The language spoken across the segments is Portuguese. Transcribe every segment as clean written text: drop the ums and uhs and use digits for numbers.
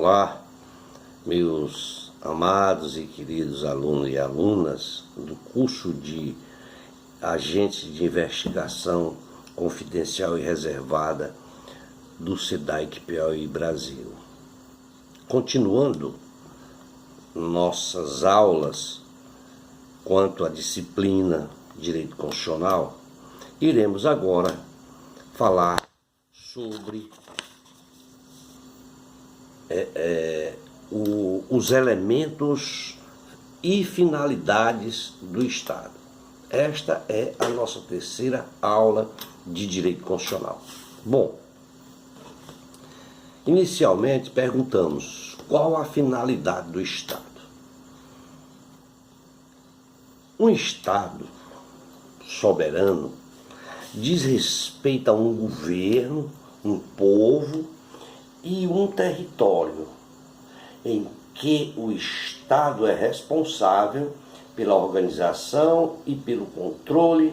Olá, meus amados e queridos alunos e alunas do curso de Agentes de Investigação Confidencial e Reservada do SEDAIC Piauí Brasil. Continuando nossas aulas quanto à disciplina Direito Constitucional, iremos agora falar sobre os elementos e finalidades do Estado. Esta é a nossa terceira aula de Direito Constitucional. Bom, inicialmente perguntamos qual a finalidade do Estado. Um Estado soberano diz respeito a um governo, um povo e um território em que o Estado é responsável pela organização e pelo controle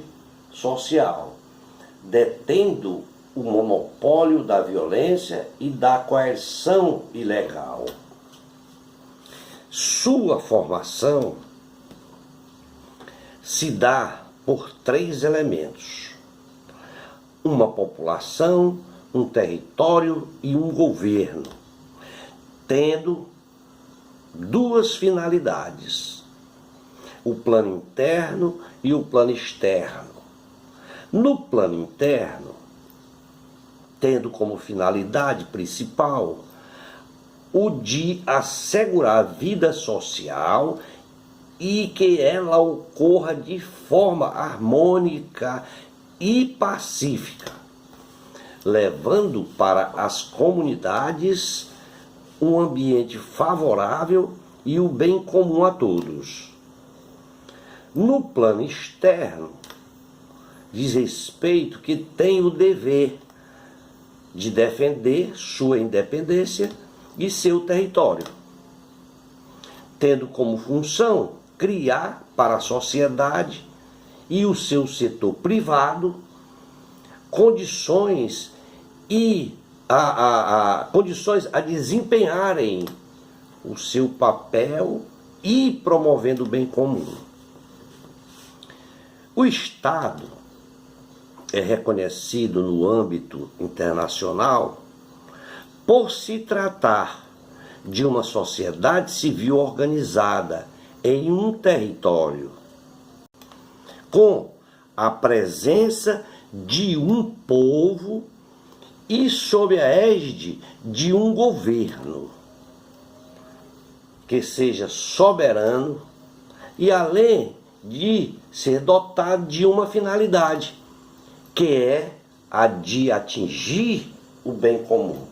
social, detendo o monopólio da violência e da coerção ilegal. Sua formação se dá por três elementos: uma população, um território e um governo, tendo duas finalidades: o plano interno e o plano externo. No plano interno, tendo como finalidade principal o de assegurar a vida social e que ela ocorra de forma harmônica e pacífica, levando para as comunidades um ambiente favorável e o bem comum a todos. No plano externo, diz respeito que tem o dever de defender sua independência e seu território, tendo como função criar para a sociedade e o seu setor privado condições a desempenharem o seu papel e promovendo o bem comum. O Estado é reconhecido no âmbito internacional por se tratar de uma sociedade civil organizada em um território, com a presença de um povo e sob a égide de um governo que seja soberano e além de ser dotado de uma finalidade, que é a de atingir o bem comum.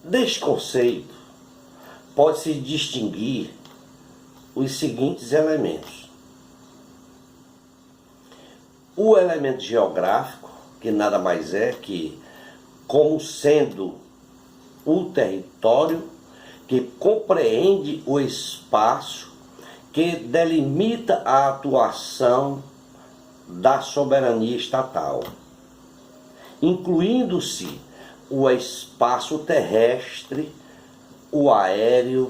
Deste conceito, pode-se distinguir os seguintes elementos: o elemento geográfico, que nada mais é que como sendo o território que compreende o espaço que delimita a atuação da soberania estatal, incluindo-se o espaço terrestre, o aéreo,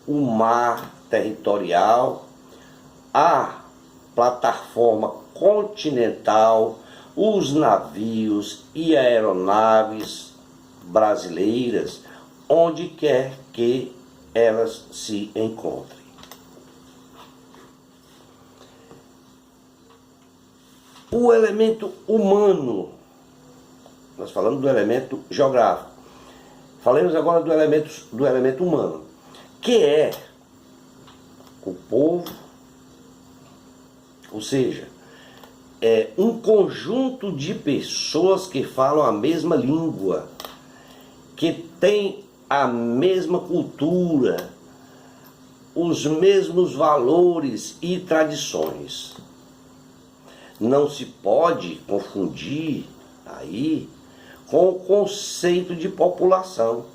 o mar territorial, a plataforma continental, os navios e aeronaves brasileiras, onde quer que elas se encontrem. O elemento humano, nós falamos do elemento geográfico, falemos agora do elemento humano, que é o povo, ou seja, é um conjunto de pessoas que falam a mesma língua, que tem a mesma cultura, os mesmos valores e tradições. Não se pode confundir aí com o conceito de população,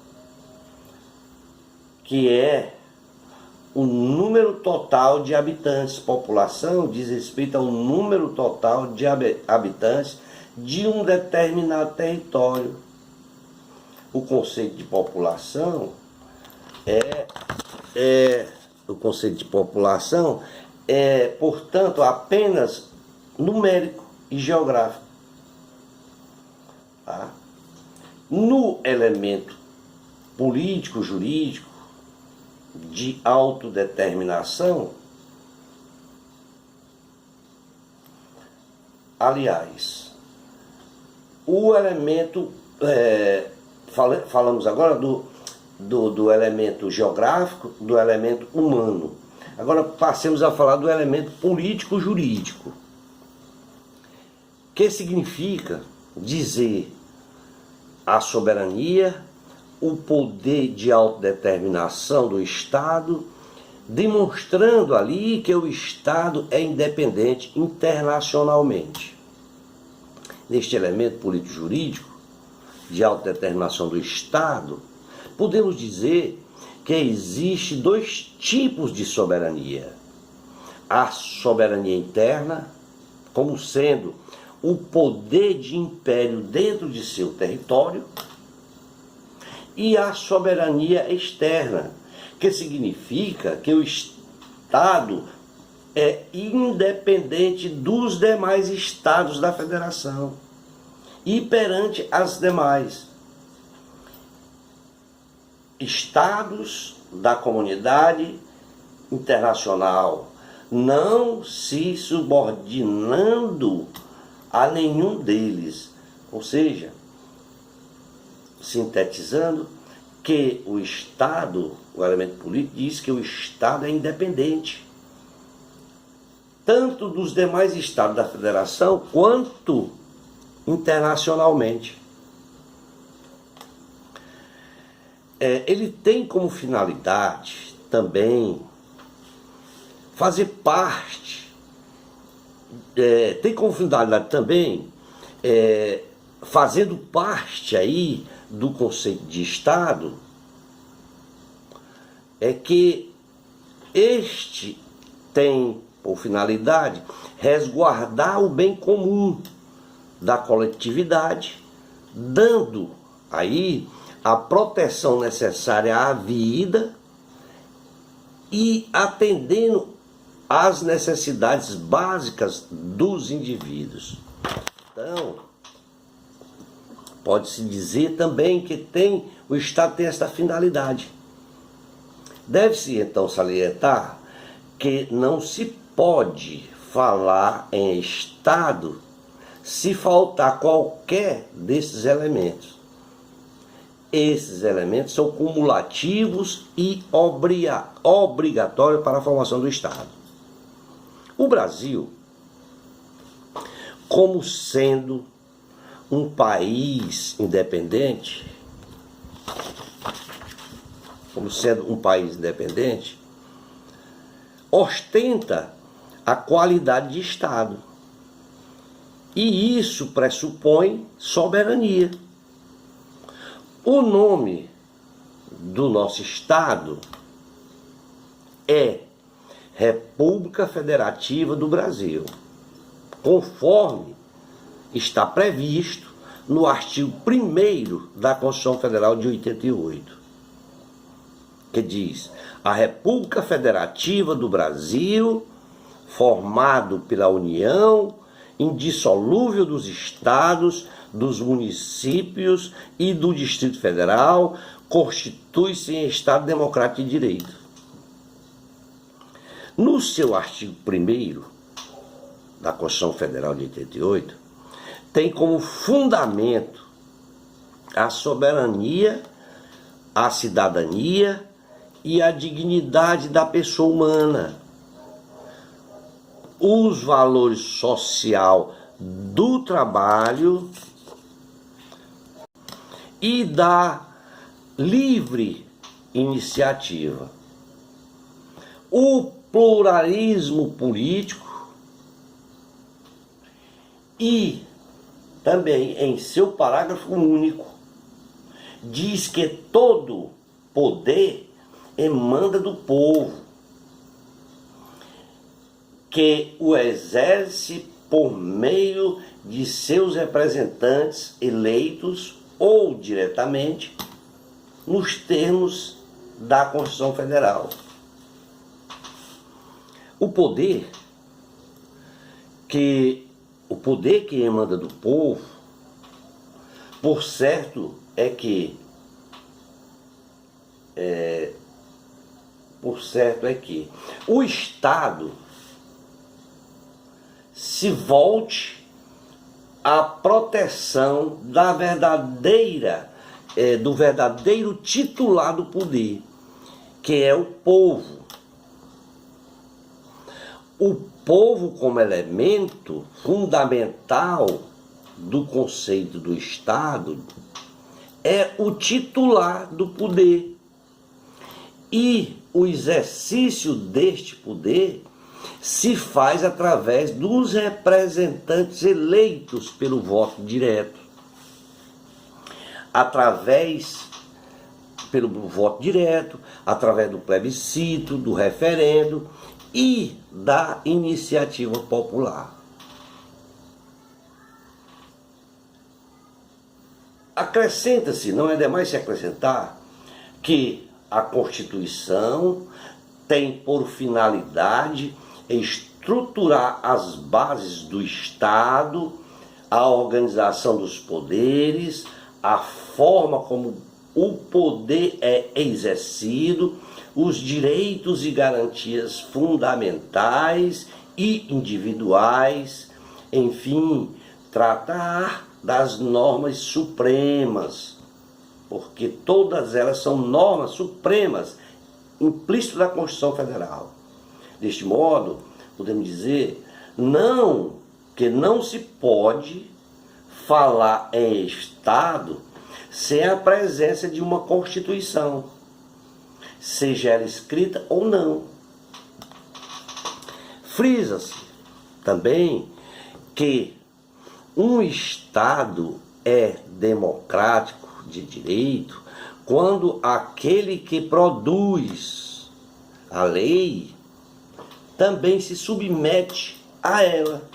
que é o número total de habitantes. População diz respeito ao número total de habitantes de um determinado território. o conceito de população portanto, apenas numérico e geográfico. Tá? No elemento político, jurídico, de autodeterminação, aliás, o elemento, falamos agora do elemento geográfico, do elemento humano. Agora passemos a falar do elemento político-jurídico, que significa dizer a soberania, o poder de autodeterminação do Estado, demonstrando ali que o Estado é independente internacionalmente. Neste elemento político-jurídico de autodeterminação do Estado, podemos dizer que existe dois tipos de soberania. A soberania interna, como sendo o poder de império dentro de seu território, e a soberania externa, que significa que o Estado é independente dos demais estados da federação e perante as demais estados da comunidade internacional, não se subordinando a nenhum deles. Ou seja, sintetizando, que o Estado, o elemento político, diz que o Estado é independente, tanto dos demais estados da federação, quanto internacionalmente. Ele tem como finalidade também fazer parte, tem como finalidade também, fazendo parte aí do conceito de Estado, é que este tem por finalidade resguardar o bem comum da coletividade, dando aí a proteção necessária à vida e atendendo às necessidades básicas dos indivíduos. Então, pode-se dizer também que o Estado tem esta finalidade. Deve-se então salientar que não se pode falar em Estado se faltar qualquer desses elementos. Esses elementos são cumulativos e obrigatórios para a formação do Estado. O Brasil, como sendo um país independente, ostenta a qualidade de Estado. E isso pressupõe soberania. O nome do nosso Estado é República Federativa do Brasil, conforme está previsto no artigo 1º da Constituição Federal de 88, que diz: a República Federativa do Brasil, formado pela união indissolúvel dos estados, dos municípios e do Distrito Federal, constitui-se em Estado Democrático de Direito. No seu artigo 1º da Constituição Federal de 88, tem como fundamento a soberania, a cidadania e a dignidade da pessoa humana, os valores social do trabalho e da livre iniciativa, o pluralismo político e também em seu parágrafo único diz que todo poder emana do povo, que o exerce por meio de seus representantes eleitos ou diretamente nos termos da Constituição Federal. O poder que emana do povo, por certo é que o Estado se volte à proteção da do verdadeiro titular do poder, que é o povo. O povo como elemento fundamental do conceito do Estado é o titular do poder. E o exercício deste poder se faz através dos representantes eleitos pelo voto direto. Pelo voto direto, através do plebiscito, do referendo e da iniciativa popular. Acrescenta-se, não é demais se acrescentar, que a Constituição tem por finalidade estruturar as bases do Estado, a organização dos poderes, a forma como o poder é exercido, os direitos e garantias fundamentais e individuais, enfim, tratar das normas supremas, porque todas elas são normas supremas implícitas da Constituição Federal. Deste modo, podemos dizer que não se pode falar em Estado sem a presença de uma Constituição, seja ela escrita ou não. Frisa-se também que um Estado é democrático de direito quando aquele que produz a lei também se submete a ela,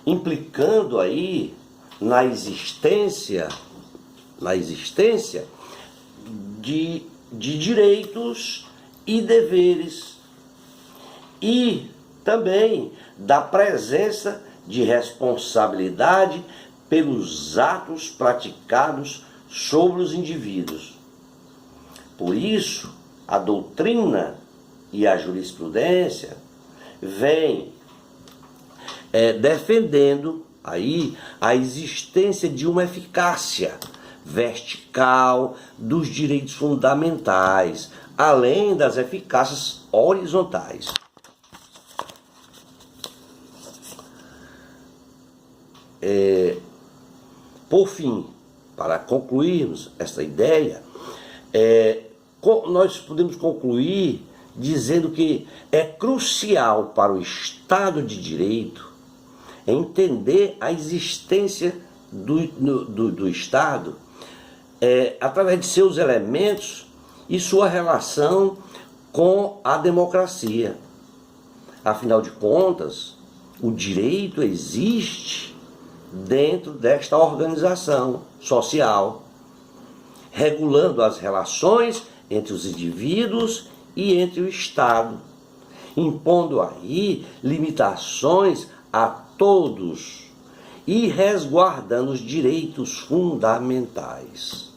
implicando aí na existência de direitos e deveres, e também da presença de responsabilidade pelos atos praticados sobre os indivíduos. Por isso, a doutrina e a jurisprudência vêm defendendo aí a existência de uma eficácia vertical dos direitos fundamentais, além das eficácias horizontais. Por fim, para concluirmos essa ideia, nós podemos concluir dizendo que é crucial para o Estado de Direito entender a existência do Estado através de seus elementos e sua relação com a democracia. Afinal de contas, o direito existe dentro desta organização social, regulando as relações entre os indivíduos e entre o Estado, impondo aí limitações a todos e resguardando os direitos fundamentais.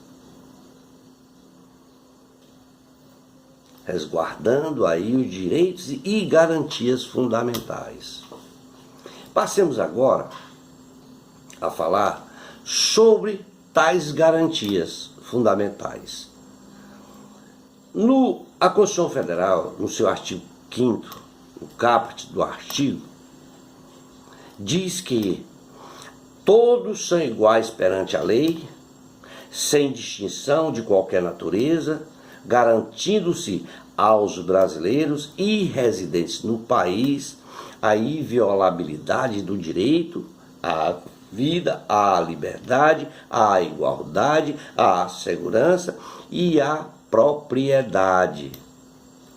Resguardando aí os direitos e garantias fundamentais. Passemos agora a falar sobre tais garantias fundamentais. A Constituição Federal, no seu artigo 5º, o caput do artigo, diz que todos são iguais perante a lei, sem distinção de qualquer natureza, garantindo-se aos brasileiros e residentes no país a inviolabilidade do direito à vida, à liberdade, à igualdade, à segurança e à propriedade,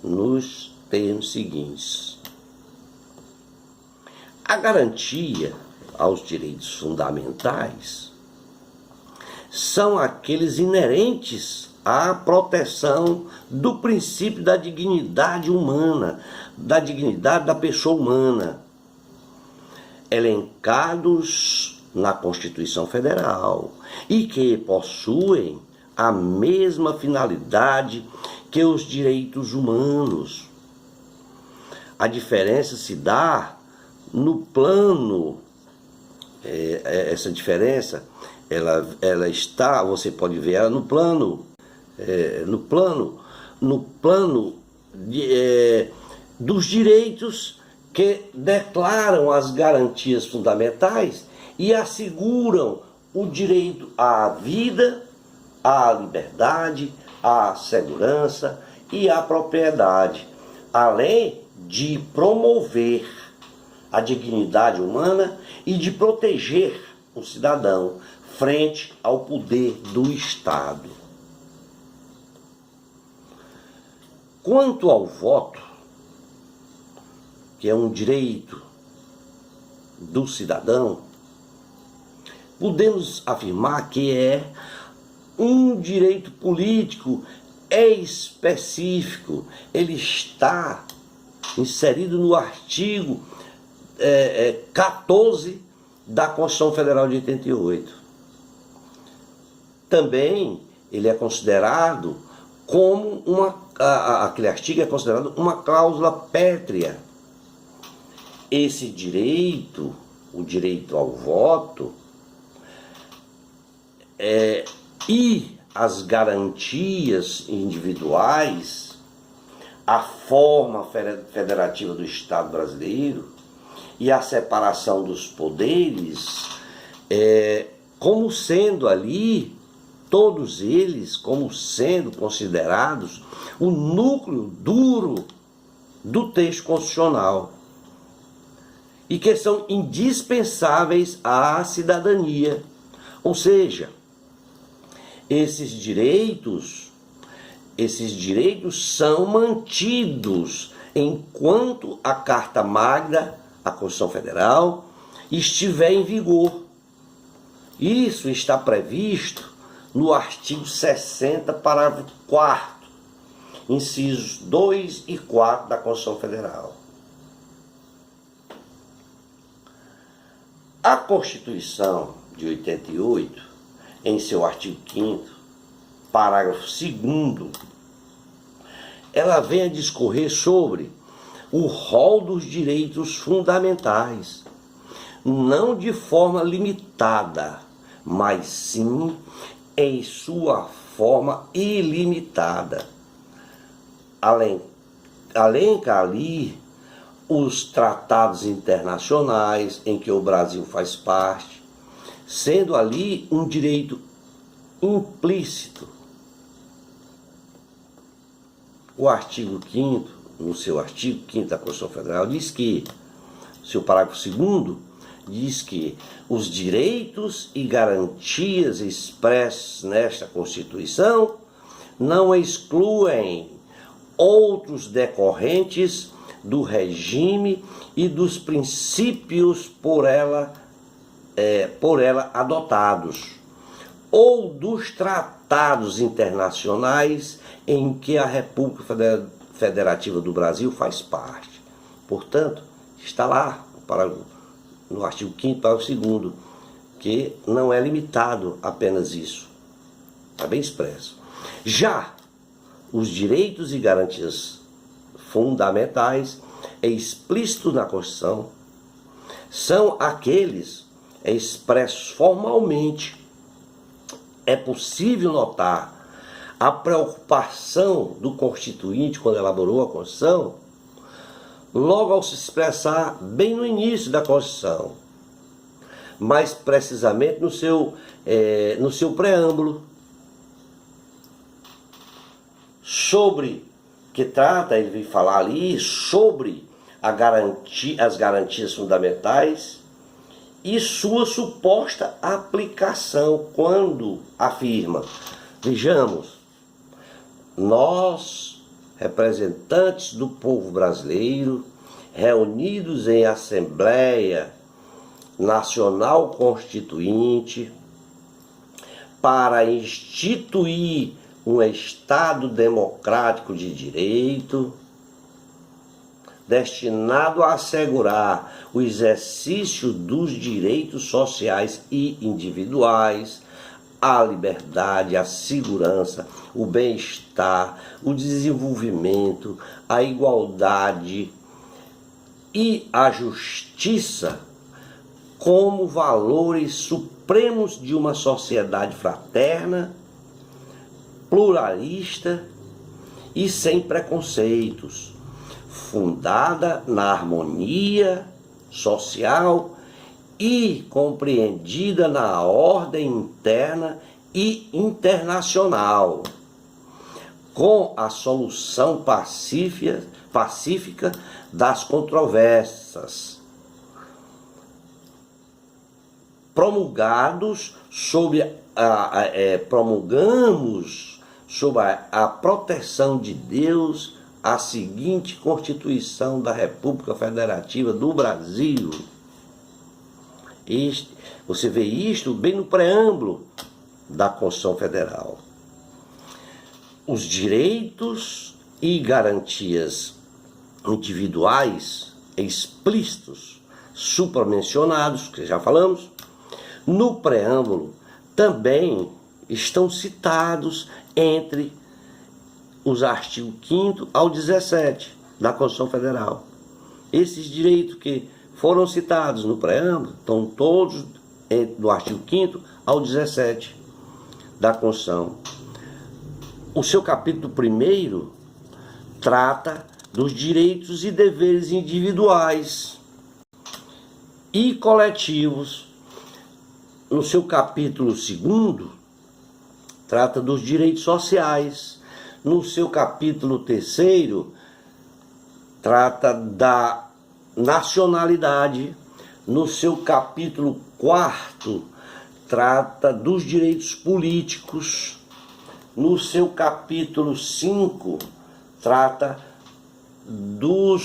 nos termos seguintes. A garantia aos direitos fundamentais são aqueles inerentes à proteção do princípio da dignidade humana, da dignidade da pessoa humana, elencados na Constituição Federal e que possuem a mesma finalidade que os direitos humanos. A diferença se dá no plano, essa diferença, ela está, você pode ver ela no plano dos direitos que declaram as garantias fundamentais e asseguram o direito à vida, à liberdade, à segurança e à propriedade, além de promover a dignidade humana e de proteger o cidadão frente ao poder do Estado. Quanto ao voto, que é um direito do cidadão, podemos afirmar que é um direito político específico. Ele está inserido no artigo 14 da Constituição Federal de 88. Também ele é considerado como aquele artigo é considerado uma cláusula pétrea. Esse direito, o direito ao voto, e as garantias individuais, a forma federativa do Estado brasileiro e a separação dos poderes, como sendo ali, todos eles como sendo considerados o núcleo duro do texto constitucional e que são indispensáveis à cidadania. Ou seja, esses direitos são mantidos enquanto a Carta Magna, a Constituição Federal, estiver em vigor. Isso está previsto no artigo 60, parágrafo 4º, incisos 2 e 4 da Constituição Federal. A Constituição de 88, em seu artigo 5º, parágrafo 2º, ela vem a discorrer sobre o rol dos direitos fundamentais, não de forma limitada, mas sim em sua forma ilimitada. Alenca ali os tratados internacionais em que o Brasil faz parte, sendo ali um direito implícito. O artigo 5º, no seu artigo 5º da Constituição Federal, diz que, seu parágrafo 2º, diz que os direitos e garantias expressos nesta Constituição não excluem outros decorrentes do regime e dos princípios por ela adotados, ou dos tratados internacionais em que a República Federativa do Brasil faz parte. Portanto, está lá no artigo 5º, parágrafo 2º, que não é limitado apenas isso. Está bem expresso. Já os direitos e garantias fundamentais, explícitos na Constituição, são aqueles expressos formalmente. É possível notar a preocupação do Constituinte quando elaborou a Constituição, logo ao se expressar bem no início da Constituição, mais precisamente no seu preâmbulo, sobre que trata, ele vem falar ali sobre as garantias fundamentais e sua suposta aplicação, quando afirma, vejamos, nós, representantes do povo brasileiro, reunidos em Assembleia Nacional Constituinte, para instituir um Estado democrático de direito, destinado a assegurar o exercício dos direitos sociais e individuais, a liberdade, a segurança, o bem-estar, o desenvolvimento, a igualdade e a justiça como valores supremos de uma sociedade fraterna, pluralista e sem preconceitos, fundada na harmonia social e compreendida na ordem interna e internacional, com a solução pacífica das controvérsias, promulgamos sob a proteção de Deus a seguinte Constituição da República Federativa do Brasil. Você vê isto bem no preâmbulo da Constituição Federal. Os direitos e garantias individuais explícitos, supramencionados, que já falamos, no preâmbulo também estão citados entre os artigos 5º ao 17 da Constituição Federal. Esses direitos que foram citados no preâmbulo estão todos do artigo 5º ao 17 da Constituição. O seu capítulo 1º trata dos direitos e deveres individuais e coletivos. No seu capítulo 2º, trata dos direitos sociais. No seu capítulo 3º, trata da nacionalidade. No seu capítulo 4º, trata dos direitos políticos. No seu capítulo 5, trata no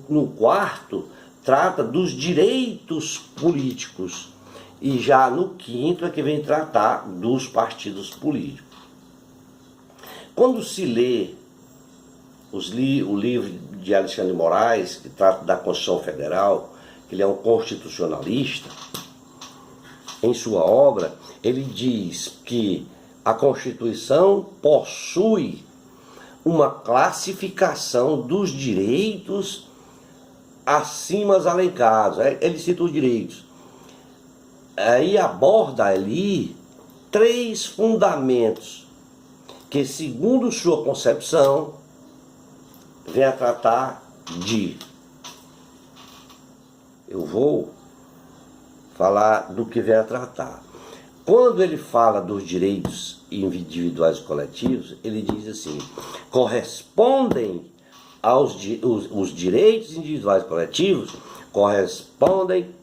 4º, trata dos direitos políticos. E já no 5º é que vem tratar dos partidos políticos. Quando se lê o livro de Alexandre de Moraes, que trata da Constituição Federal, que ele é um constitucionalista, em sua obra, ele diz que a Constituição possui uma classificação dos direitos acima alencados. Ele cita os direitos. Aí aborda ali 3 fundamentos que, segundo sua concepção, vem a tratar de... Eu vou falar do que vem a tratar. Quando ele fala dos direitos individuais e coletivos, ele diz assim: correspondem os direitos individuais e coletivos correspondem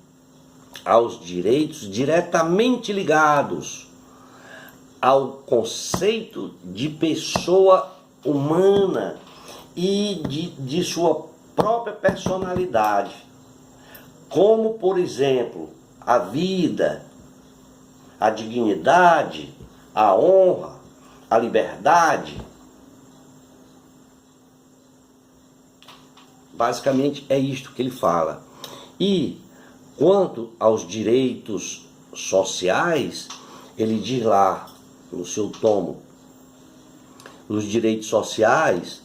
aos direitos diretamente ligados ao conceito de pessoa humana e de sua própria personalidade, como, por exemplo, a vida, a dignidade, a honra, a liberdade. Basicamente é isto que ele fala. E quanto aos direitos sociais, ele diz lá no seu tomo: os direitos sociais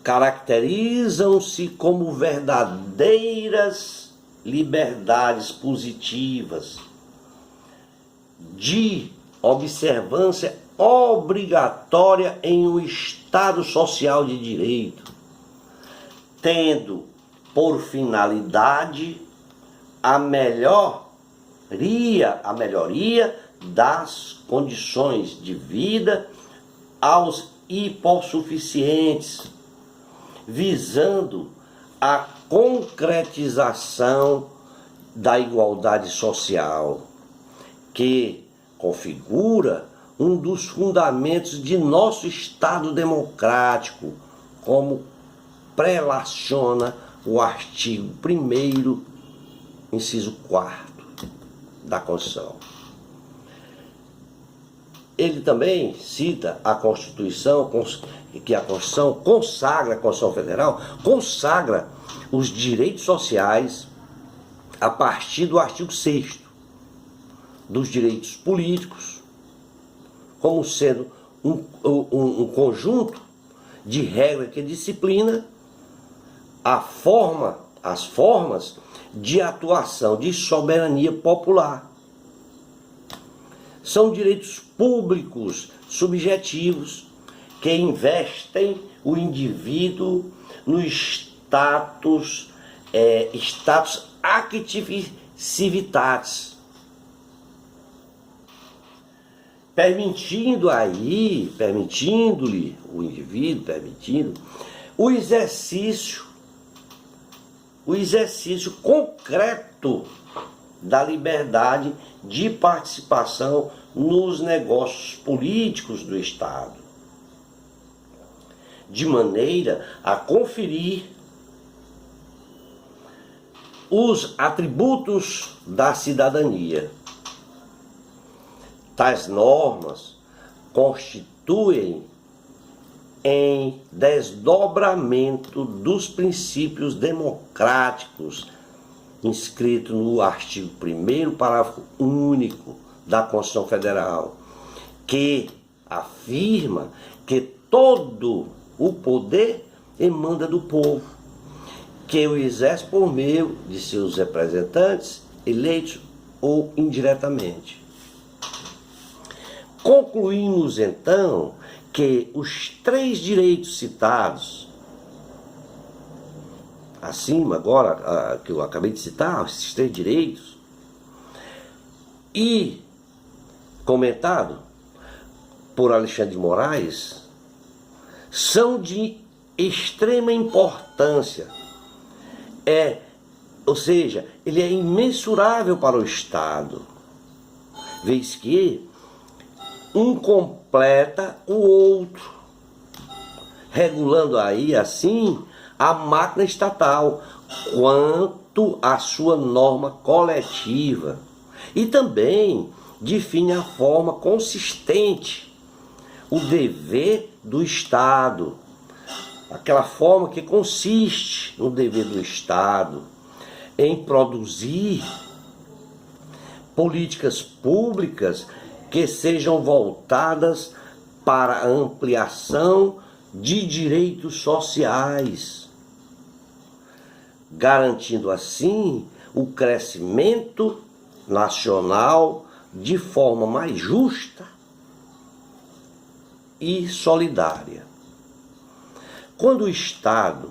caracterizam-se como verdadeiras liberdades positivas de observância obrigatória em um Estado social de direito, tendo por finalidade a melhoria das condições de vida aos hipossuficientes, visando a concretização da igualdade social, que configura um dos fundamentos de nosso Estado democrático, como prelaciona o artigo 1º, inciso 4º da Constituição. ele também cita a Constituição, que a Constituição consagra, a Constituição Federal consagra os direitos sociais a partir do artigo 6º, dos direitos políticos, como sendo um conjunto de regras que disciplina as formas de atuação de soberania popular. São direitos públicos subjetivos que investem o indivíduo no status activis civitatis, permitindo-lhe o indivíduo, o exercício concreto da liberdade de participação nos negócios políticos do Estado, de maneira a conferir os atributos da cidadania. Tais normas constituem em desdobramento dos princípios democráticos inscritos no artigo 1º, parágrafo único da Constituição Federal, que afirma que todo o poder emana do povo, que o exerce por meio de seus representantes, eleitos ou indiretamente. Concluímos então que os 3 direitos citados acima, agora, que eu acabei de citar, esses 3 direitos, e comentado por Alexandre de Moraes, são de extrema importância. Ou seja, ele é imensurável para o Estado, vez que um completa o outro, regulando aí assim a máquina estatal quanto à sua norma coletiva, e também define a forma consistente, o dever do Estado, aquela forma que consiste no dever do Estado em produzir políticas públicas que sejam voltadas para a ampliação de direitos sociais, garantindo assim o crescimento nacional de forma mais justa e solidária. Quando o Estado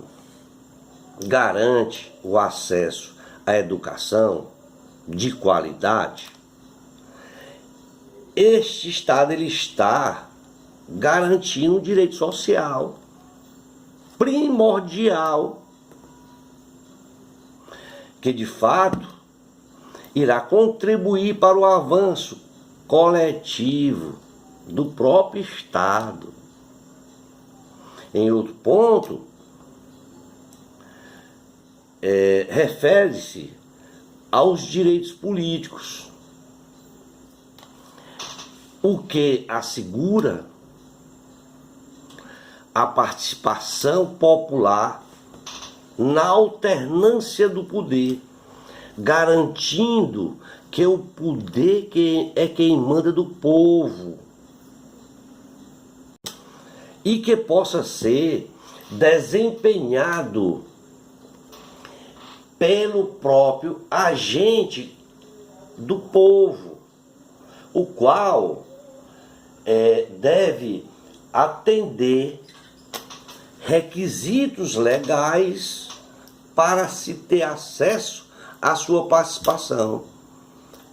garante o acesso à educação de qualidade, este Estado ele está garantindo um direito social primordial, que de fato irá contribuir para o avanço coletivo do próprio Estado. Em outro ponto, refere-se aos direitos políticos, o que assegura a participação popular na alternância do poder, garantindo que o poder é quem manda do povo e que possa ser desempenhado pelo próprio agente do povo, o qual deve atender requisitos legais para se ter acesso à sua participação,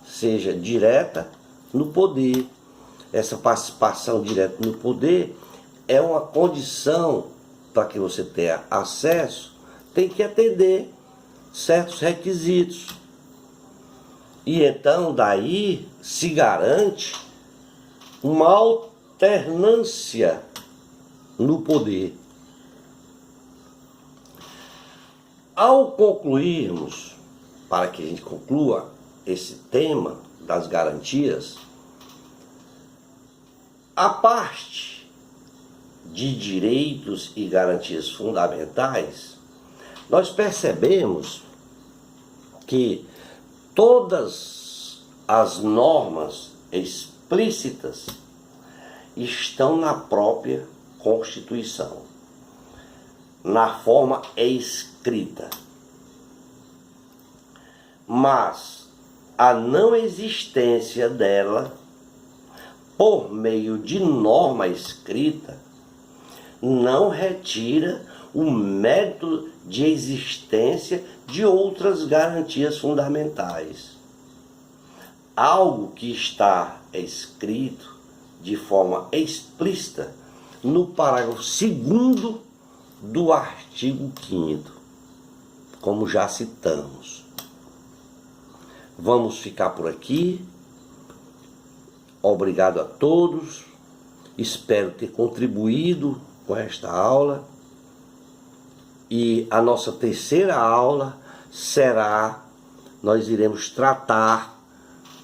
seja direta no poder. Essa participação direta no poder é uma condição para que você tenha acesso, tem que atender certos requisitos. E então daí se garante uma alternância no poder. Ao concluirmos, para que a gente conclua esse tema das garantias, A parte de direitos e garantias fundamentais, nós percebemos que todas as normas explícitas estão na própria Constituição, na forma escrita. Mas a não existência dela, por meio de norma escrita, não retira o mérito de existência de outras garantias fundamentais. Algo que está escrito de forma explícita no parágrafo 2º do artigo 5º, como já citamos. Vamos ficar por aqui. Obrigado a todos. Espero ter contribuído com esta aula. E a nossa terceira aula será, nós iremos tratar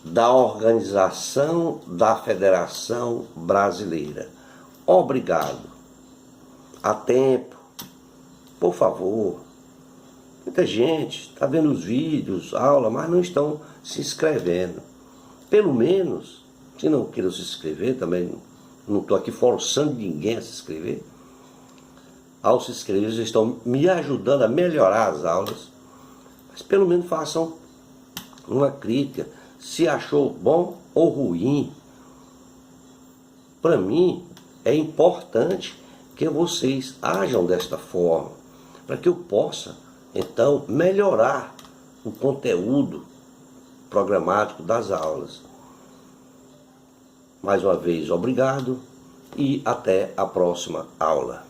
da organização da Federação Brasileira. Obrigado. Há tempo, por favor. Muita gente está vendo os vídeos, aula, mas não estão se inscrevendo. Pelo menos, se não queiram se inscrever, também não estou aqui forçando ninguém a se inscrever. Ao se inscrever, vocês estão me ajudando a melhorar as aulas. Mas pelo menos façam uma crítica, se achou bom ou ruim. Para mim, é importante que vocês ajam desta forma, para que eu possa, então, melhorar o conteúdo programático das aulas. Mais uma vez, obrigado e até a próxima aula.